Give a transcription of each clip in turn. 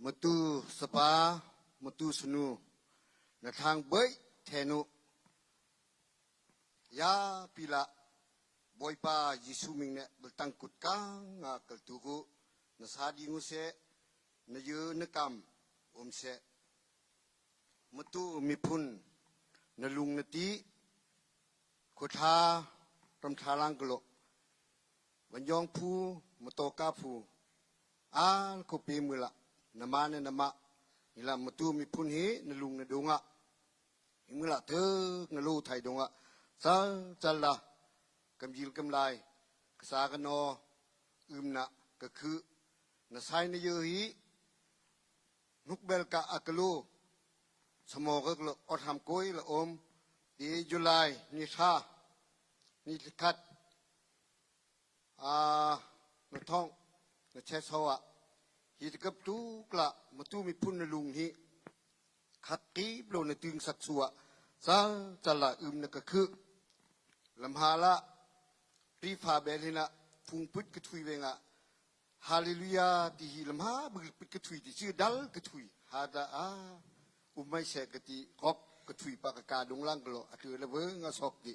Mutu sapa mutu sunu na thang bơi thenu ya pila boy pa Yesu ming ne beltang kut kang nga kaltugu na sadi nguse na yu na kam se mutu mipun na lung na ti kutha ram thalang glo wanyong phu mutoka phu al ko pe mula nama ne nama ila mutu mipun hi na lung na donga himula the ngalu thai donga sa chala kamjil kamlai kasa kano umna ka khu na sai na yu hi nukbel ka akalu samo ka lo otham koi la di July ni tha ni khat na thong na che sawa hi kap tu kla mutu mi phun na lung hi khat ki blo na ting sat suwa sa chala na ka khu lam hala pri pha belina phung put ka thui wenga hallelujah ti hi lam ha bu put ka thui ti chi dal ka thui ha da umai se ka ti kop ka thui pa ka dong lang glo atu le we nga sok ti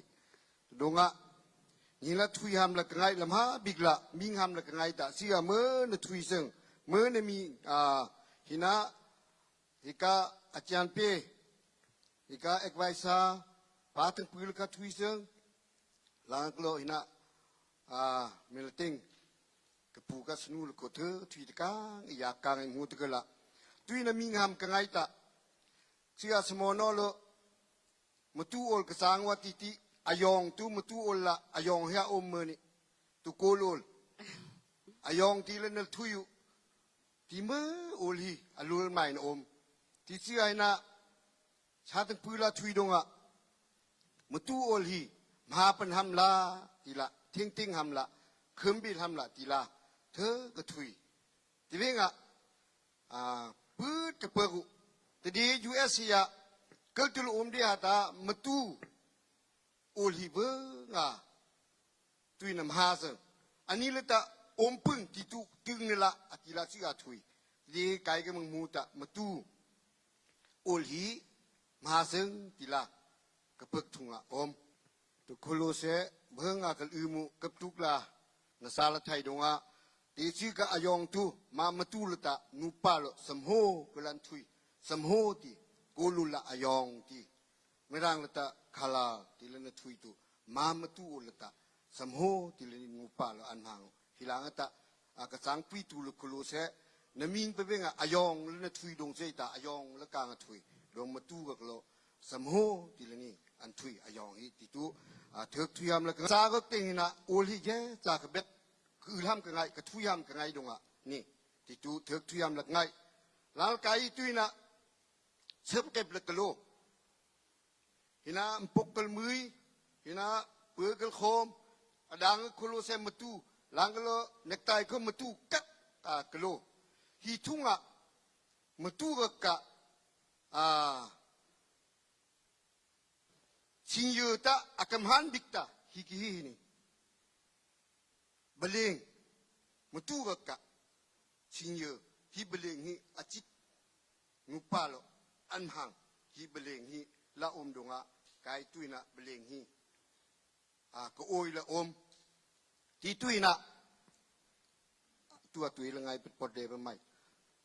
donga ni la thui ham la ngai lam ha bigla ming ham la ngai ta si a me na thui seng me na mi hina hika achan pe hika advisor pa tang pul ka thui seng lang glo hina melting ke pu ka snu ko the thui ka ya ka ngu te la tui na ming ham ka ngai ta sia smono lo mutu ol ka sang wa ti ti ayong tu mutu ol la ayong ha me ni tu kolol ayong ti le na thuyu ti me ol hi alul mai na ti sia na cha tang pu la thui donga mutu ol hi ma pan ham la ti la ting ting ham la khum bi ham la ti la the ka thui ti venga pu te pu te di US ya kaltul dia ta metu olhi be nga tui nam ha se ani le ta pung ti tu ting ne la akila si ga thui di kai ke meng mu ta metu olhi ma seng ti la ka pek thunga tu kholo se bhenga kal umu kap tuk la na sala thai donga ti si ka ayong tu ma metu le ta nu pa lo samho kulan thui samho ti kolula ayong ti merang le ta khala ti le na thui tu ma metu le ta samho ti le nu pa lo an hang hilang ta ka sang pi tu le kholo se na ming pe benga ayong le na thui dong se ta ayong le ka nga thui dong metu ka lo samho ti le ni an thui ayong hi ti tu thek thui am le ka sa ka ting na ol hi je cha ka bet ku ham ka ngai ka thui ham ka ngai donga ni ti tu thek thui am le ngai lal kai tui na sep kep le kalo hina mpok kal mui hina pu kal khom adang kholo se matu lang kalo nektai ko matu kat kalo hi thunga matu ka sinyu ta akamhan bikta hi ki hi ni baling matu ka sinyu hi baling hi achit ngupalo anhang hi baling hi la donga kai tuina baling hi ko oi la ti tuina tui la ngai pot de ba mai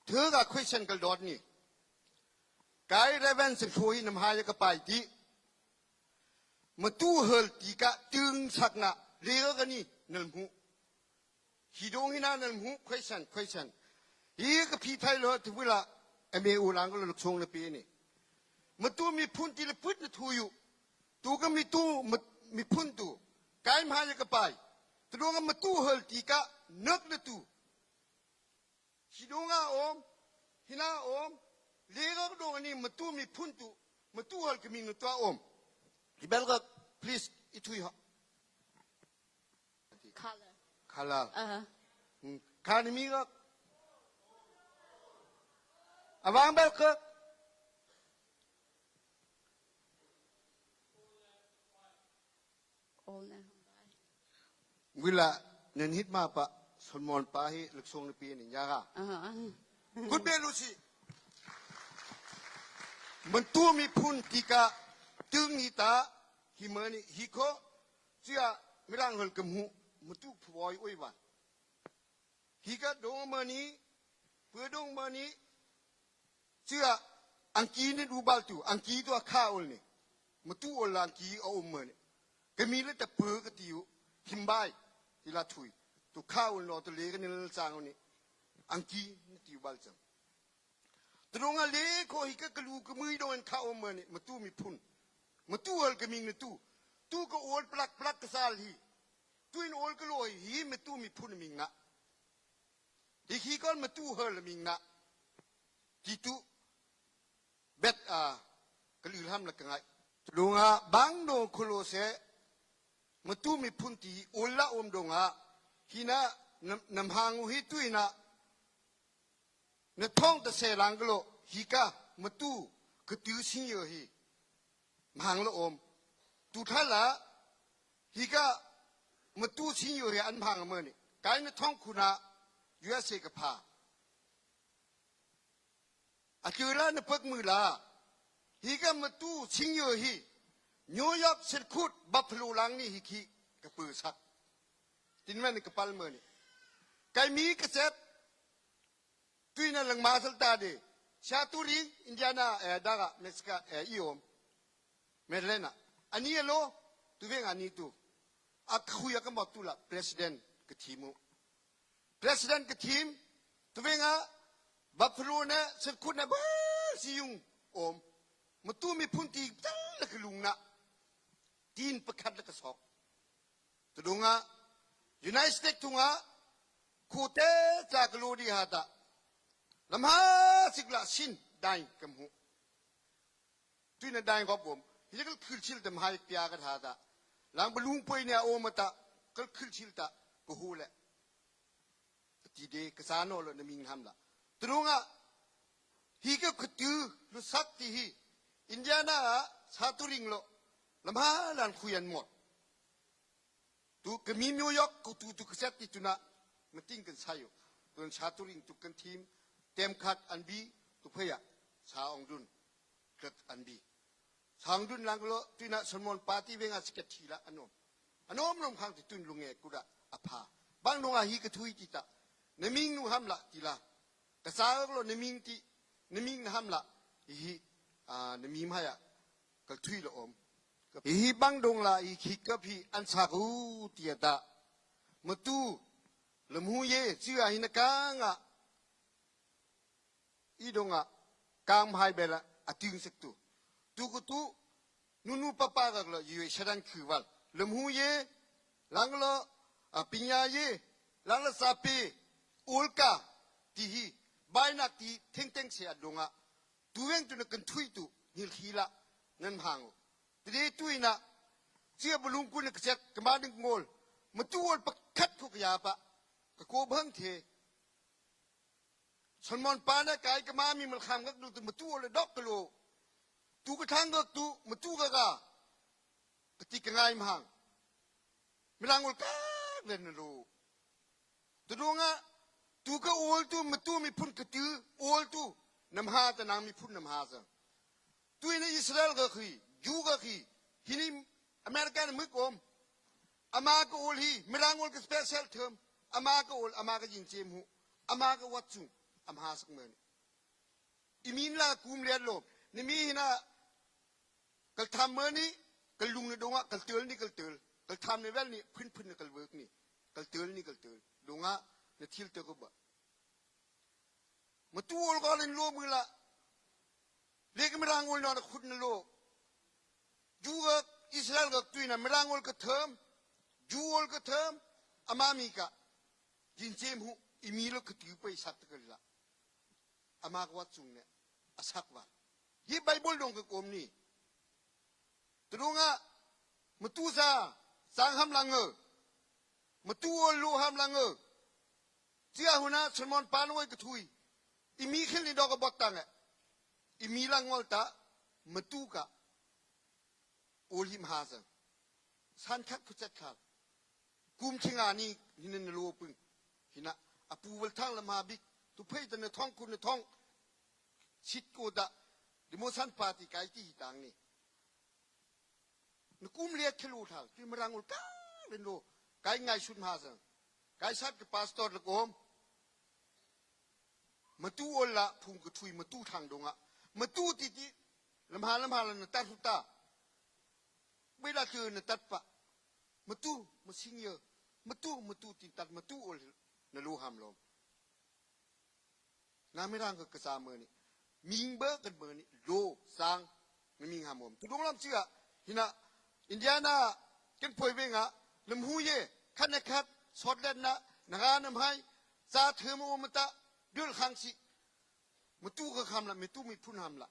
the ga question kal dot ni kai reven se khoi nam ha ya ka pai ti matu hel ti ka ting sakna le ga ni nal mu hi dong hina nal mu question hi ka phi thai lo tu la ame ulang ko luk song na pi ni matu mi phun ti le put na thu yu tu ka mi tu mi phun tu kai ma ya ka pai tu dong matu hel ti ka nak na tu hidonga hina le ga dong ni matu mi phun tu matu hel ka mi na tu ibel ga please ithui ha color kan mi ga Abang bel ke wila nen hit ma pa solmon pa hi leksong ni pi ni ya ga คุณเบลูสิมันตัวมีพุ่นติกาตึงนิตาฮิเมนี่ฮิโคเสียไม่ร่างเหินกมหูมันตุพวยอ้อยวันฮิกาดงเมนี่เพื่อดงเมนี่เสียอังกีนี่ดูบาลตูอังกีตัวข้าวนี่มันตุอลังกีเอาเมนี่ก็มีเลยแต่เปือกติวหิมใบที่ละถุยตัวข้าวนี่ตัวเล็กนี่ละจางนี่อังกีนี่ติวบาลจังตรงนั้นเล็กเขาฮิกากลูกมือโดนข้าวเมนี่มันตุมีพุ่นมันตู้อัลก็มีเงินตู้ก็โอลปลักกษาลีตู้อินโอลก็ลอยฮีมันตู้มีพุ่นมิงนะที่ขี้ก้อนมันตู้เฮลมิงนะที่ตู้เบ็ดก็ลือทำละกันไงดงบางโดนโคโลเซมันตู้มีพุ่นที่โอลละอมดงฮีนะนำหางฮีตู้นะในท้องตะเสรังก็โลฮีกามันตู้ก็ตื้อชิงเยอะฮีมังละอมตูท่าละฮิกะมาตู้ชิงอยู่เหอันพังเมื่อนี่กายในท้องคุณะยูเอสเอกพาอาเจอแล้วในปักมือละฮิกะมาตู้ชิงอยู่ฮีนิวยอร์กเซนคูดบัฟฟาโลลังนี่ฮิกิกระปือสักจินแม่ในกระปัลเมื่อนี่กายมีกระเซ็ตตุยนั่นหลังมาสลตาเดชาตูริงอินเดียนาดากะเม็กซิกาอีโอมเมรเลนะอันนี้โลตัวเองอันนี้ตัวอักคุยกันบอกตัวละ president กับทีม president กับทีมตัวเองบัฟฟาโลเนี่ยสุดคุณเนี่ยบ้าสิยุงอมมาตัวมีพุ่นตีตั้งแล้วก็ลุงนะทีนประคัดแล้วก็สอบตัวดงUnited States ตุงคู่เตะจากโลดีฮาตาลำหาสิกละสินได้กับหูตัวนั้นได้กับผมยังก็ขึ้นชิลแต่มาให้พิจารณาตาหลังบรรลุไปเนี่ยโอมาตาก็ขึ้นชิลตาก็หูแหละทีเดียกษาโนโลนมิงทำละตรงฮีก็ขุดดูลุสักที่ฮีอินเดียนาชาตุริงโลลำหาหลังคุยกันหมดตุกมีนิวยอร์กก็ตุกเซตที่ตุนะมันติ้งกันใช่อยู่ตัวชาตุริงตุกันทีมเต็มขัดอันบีตุเพียชาองดุนเกิดอันบีทางดุนลังโลตุนะสมอนปาร์ตี้เวงอาสเกตีละอันนอมลงข้างที่ตุนลุงเอกุระอภาบางนงฮีก็ทุยจิตานมิงนูฮัมละทีละกษาก็โลนมิงที่นมิงฮัมละฮีนมิมหายะก็ทุยละอมฮีบางดงละฮีก็พี่อันสักูเตียตามาตูลมหูเย่เชื่อหินกางอีดงกางพายเบลอติงสักตัวตุกตุนูปะปะกักละยูเอชดันคือวัลลมหูเย่หลังละปิญญาเย่หลังละซาเปอุลกาที่ฮีใบนักที่เท่งเท่งเสียดงตัวเองตุนกันทุยตุนิลฮีละนั่นพังทีนี้ตุยนะเชื่อบลุงกุนกเสกกมาดึงงอลมาตัวปักคัดคุกยาปะก็โกบังเทสมอนปานะกายกมามีมันคำก็ดูตัวมาตัวเลยดอกกะโลตูกระทั่งก็ตูมาตูกะกะกติกะไงมังไม่รังวลกะเล่นโลตัวดงตูก็โอลตูมาตูมีพุ่นกะตือโอลตูน้ำหาแต่นางมีพุ่นน้ำหาซะตัวในอิสราเอลก็คือยูก็คือที่นี่อเมริกันมึกอมอามาก็โอลฮีไม่รังวลก็สเปเชียลเทอมอามาก็โอลอามาก็ยิงเจมหูอามาก็วัดจุงอามาสักเมื่อนี่อิมินละกุมเลียนโลบนี่มีนะกัลทำเมื่อนี้กัลลุงในดงกัลเตือนนี่กัลเตือนกัลทำในเวลนี่พื้นกัลเวิร์กนี่กัลเตือนนี่กัลเตือนดงในทิลเตอร์ก็บ่มาตัวก็เล่นโลมือละเล็กไม่รังวลนอนขุดในโลยูก็อิสราเอลก็ตุยนะไม่รังวลก็เทิมยูวลก็เทิมอามามีกะยินเจมหูอิมีโลก็ถือไปสักตะกันละอามาก็วัดจุงเนี่ยอาสักว่ายี่ไบเบิลดงกับกรมนี่ตรงมาตู้ซาสังหำลังมาตู้ลูหำลังเจ้าหัวหน้าสมอนปานไว้กระทุยอิมีขึ้นในดอกกระบอกตังอิมีลังวลตามาตู้กะโอลิมฮาซังสันคัดขุดจัดขาดกุมชิงานี่หินในโลปึงหินะอปูวลทั้งละมาบิก ตุเพยตนท้องคุณท้องชิดกูดะดิโมสันปาติไกที่ตังนี่นกุมเลียคิลูทัลที่มรังอุลกาเป็นโลไกไงชุนมาสังไกชัดกับพาสตอร์ละกอมมาตู้อละพุงกทุยมาตู้ทางดงอะมาตู้ติติลำหาละนตัดสุตาเวลาเจอนตัดปะมาตู้มาสิงเยอะมาตู้ติตัดมาตู้อลนลูหามลมน้าไม่ร่างกับกษาเมื่อนี่มิงเบิกกันเมื่อนี่โลสังไม่มิงหามลมตุดงลำเชื่อหินะอินเดียนากันป่วยเวงะลำหูเย่ขันนักขัดสอดเล่นนะนักานำให้ซาเทมอมตะดุลขังสิมาตู้ก็คำละมาตู้มีพุ่นหามละ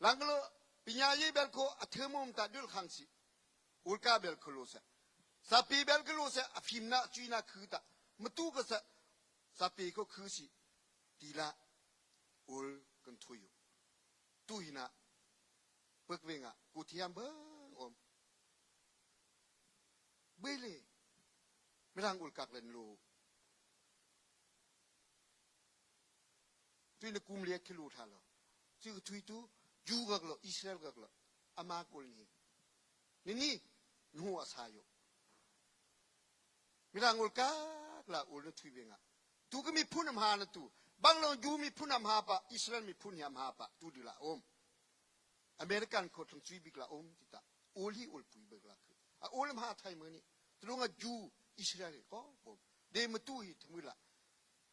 หลังก็เลยปิญญาเย่เบลโคอัเทมอมตะดุลขังสิอุลกาเบลโคโลเซซาปีเบลโคโลเซอฟิมนาจีนาคือตะมาตู้ก็ซาปีก็คือสิตีละอุลกันทุยตู้หินะเปิกเวงะกูเทียมเบิ้งอมเบลเลยไม่ร่างอุลกักเลนโลตุยนกุมเลียคิลูทาลซึ่งตุยตูยูกักลอิสราเอลกักลอามากุลนี่นัวสายไม่ร่างอุลกักละอุลนทุยเวงะตูก็มีพูนมหานะตูบางเรายูมีพูนมหาปะอิสราเอลมีพูนยามหาปะตูดีละอมอเมริกันคนทั้งชีวิตละอมติตาโอลีโอลปุยเบกละคือโอลมหาไทยเมื่อนี้ตรงกับยูอิสราเอลก็ผมเดมตุยทั้งหมดละ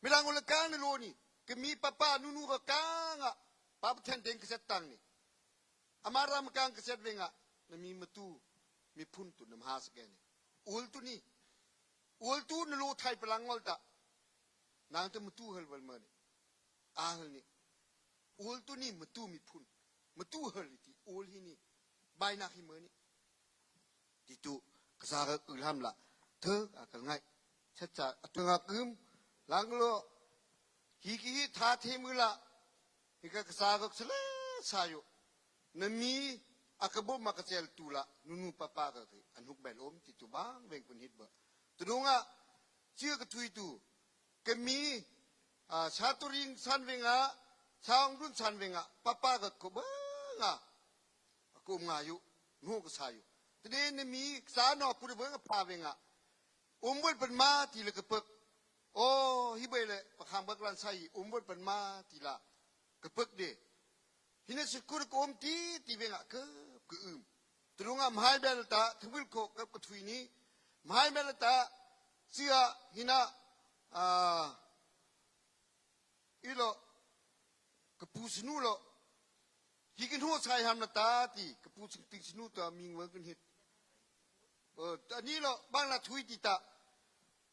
ไม่ร่างอุลกักในโลนี่ก็มีป้านูก็กังอ่ะป้าประเทศเด้งกษัตริย์ตังนี่อามารามกังกษัตริย์เวงอ่ะนั่นมีมาตูมีพุ่นตุนมหาสแกนี่อุลตุนี่อุลตุนโลไทยพลังวัลตะนางจะมาตูเฮลวันเมื่อนี่อาเฮลนี่อุลตุนี่มาตูมีพุ่นมาตูเฮลที่อุลที่นี่ใบหน้าที่เมื่อนี่ที่ตูกษัตริย์อุลฮัมละเธอก็ง่ายชัดจะตัวงากึมหลังโลฮิกิทาเทมุละฮิกะกษาก็สลสายุนมีอากบมากเซลตุละนุปะปะก็คืออันหุกเบลอมติตุบางเวงคนฮิตบ่ตรงอ่ะเชื่อกะทุยตุก็มีชาตุริงสันเวงะชาวรุ่นสันเวงะปะปะก็กบงะกุมงายุนูก็สายุทีนี้นมีสานอปุริเบงะพาเวงะอุมเวเป็นมาที่ละกะปะโอ้ฮิเบลประคำบักลันไซบดเป็นมาทีละกระเพิกเดฮินสุกุรกอมตีเวงะกืมตรงอ่ะมหายเบลตาทั้งวิลโคกับกระทุยนี้มหายเบลตาเสียฮินะอีโลกระปูสนุโลฮิกินหัวชายฮัมนาตาตีกระปูสิงติงสนุตัวมิงเวกันฮิตอันนี้โลบางละทุยติตา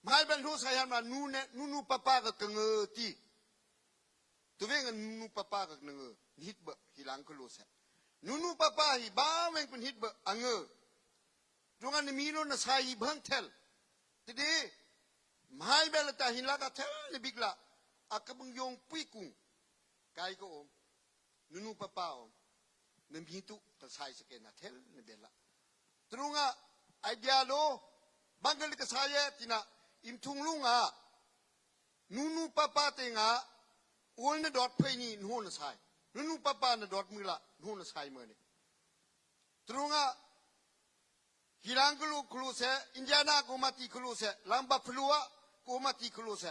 ไม่เป็นหัวใจฮันมานูป้าก็กังตีตัวเองนูป้าก็กังฮิตเบะฮิลังก็รู้เสนูป้าฮิบ้าเวงเป็นฮิตเบะอังตรงนั้นมีโลนัสไฮบังเทลทีนี้ไม่เป็นละแต่ฮิลักเทลในบิกละอักบังยงปุยกุ้งไกก็อมนูป้าอมนมีตุตัดสายสเกนเทลในเบลละตรงนั้นไอเดียโลบางกลิกสายตินะอิมทุงลุงอ่ะนูป้าเตงอ่ะโอนนดอดเพนี่นูนสายนูป้านดอดมือละนูนสายเมื่อนี่ตรงอ่ะฮิลังกลูคลูเสอินเดียนาโกมาติคลูเสลังบัฟลูอ่ะโกมาติคลูเส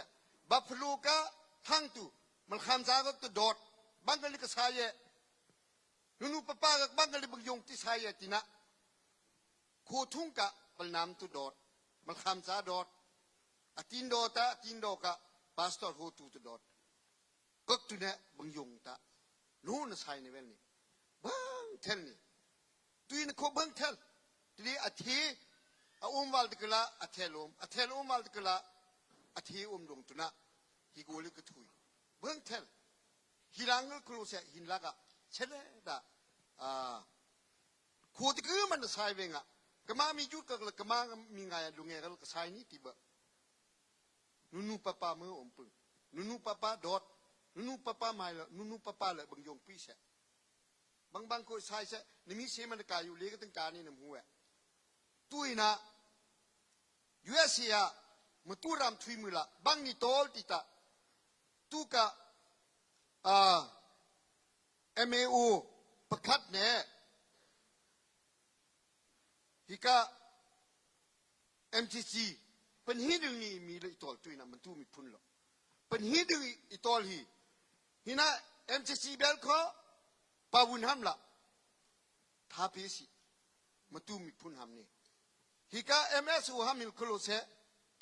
บัฟลูกะทั้งตุมันคำสาก็ตดอดบางกลิกสายนูป้ากับบางกลิกบางยงที่สายตินะโคทุ่งกะเป็นน้ำตุดอดมันคำสาดอดตินโดกะพาสตอร์โฮตูตดอดก็ตุเนี่ยบังยงตานู้นสายในเวลนี่บังเทลนี่ตุยนโคบังเทลทีนี้อาทิอุมวัลตกละอาเทลอุมวัลตกละอาทิอุมดงตุนะฮิโกลิกทุยบังเทลฮิลังกครูเสหินลักะเชลดาโคตรคือมันสายเวงะกะมามีจุดก็กะมามีไงลุงเอก็สายนี่ติบะนูป้าเมื่ออมปึงนูป้าดอดนูป้าไม่ละนูป้าละบังยงปีเสบางคนใช้เสนี่มีเสมันกายอยู่เลี้ยงตั้งการนี่น้ำหัวตุยนะยูเอสเซียมันตุรำทุยมือละบางนี่โตติตา ตุกะMAO ประคัดเนี่ยฮิกะ MTC เป็นฮิดึงนี่มีเลยตอลตุยนะมันตู้มีพุ่นหรอกเป็นฮิดึงอีตอลฮีฮินะ MTC เบลเขาปาวุนห้ำละท้าเพสิมันตู้มีพุ่นห้ำนี่ฮิกะ MSO ห้ำมิลคโลเซ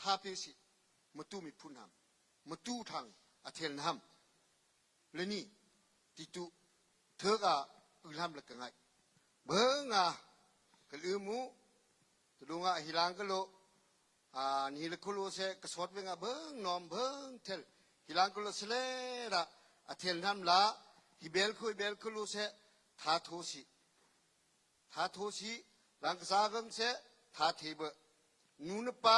ท้าเพสิมันตู้มีพุ่นห้ำมันตู้ทางอาเทลห้ำเลยนี่ติตุเธอกะอึลห้ำละกังไงเบิ่งกะลืมูตะดงฮิลังกะโลนี่ละคุโลเซกะสอดเวงเบิ่งนอมเบิ่งเทลฮิลังกะโลเสเลระอาเทลห้ำละฮิเบลคุโลเซท้าโทสิลังกะซากังเซท้าเทเบนูนปา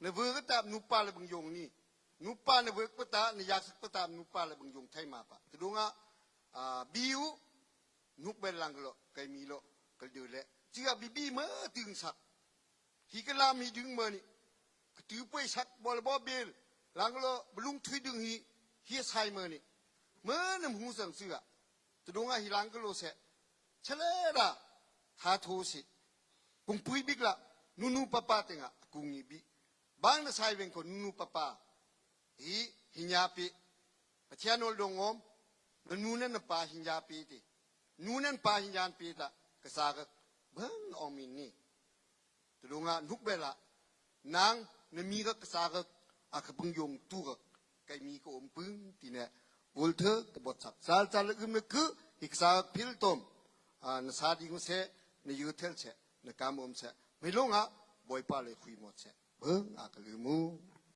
เนเวกตานูปาละบังยงนี่นูปาเนเวกปตาเนยากสักปตานูปาละบังยงไทยมาปะตะดงบิวนุกเบลลังกะโลไกมีโลกะเดือเลจิกะบิเมตึงสักฮิกะลามีดึงเมนี่กะตือป่วยสักบอลบอเบลลังกะโลบลุงทุยดึงฮีไซเมนี่เมนำหูสังเสือตะดงฮิลังกะโลเซเฉลระหาโทสิกุงปุยบิกละนูปะปาเตงะกุงอีบิบางนะไซเวงก็นูปะปาหิญาปิปะเทียนอลดงอมนูนันปาหิญาปิตินูนันปาหิญานปิตะกะซากะเบิ่งออมินนี่ตะดงนุกเบละนางนมีกะกะซากะอะกะบึงยงตูกะไกมีก็อมปึงติเนอุลเถกะบดสักซาลซาลอึมนะคืออิกซาพิลตอมนะซาดิงเซนะยูเทลเซนะกามอมเซไม่ลงบอยปาเลยคุยหมดเซเบิ่งกะลืมู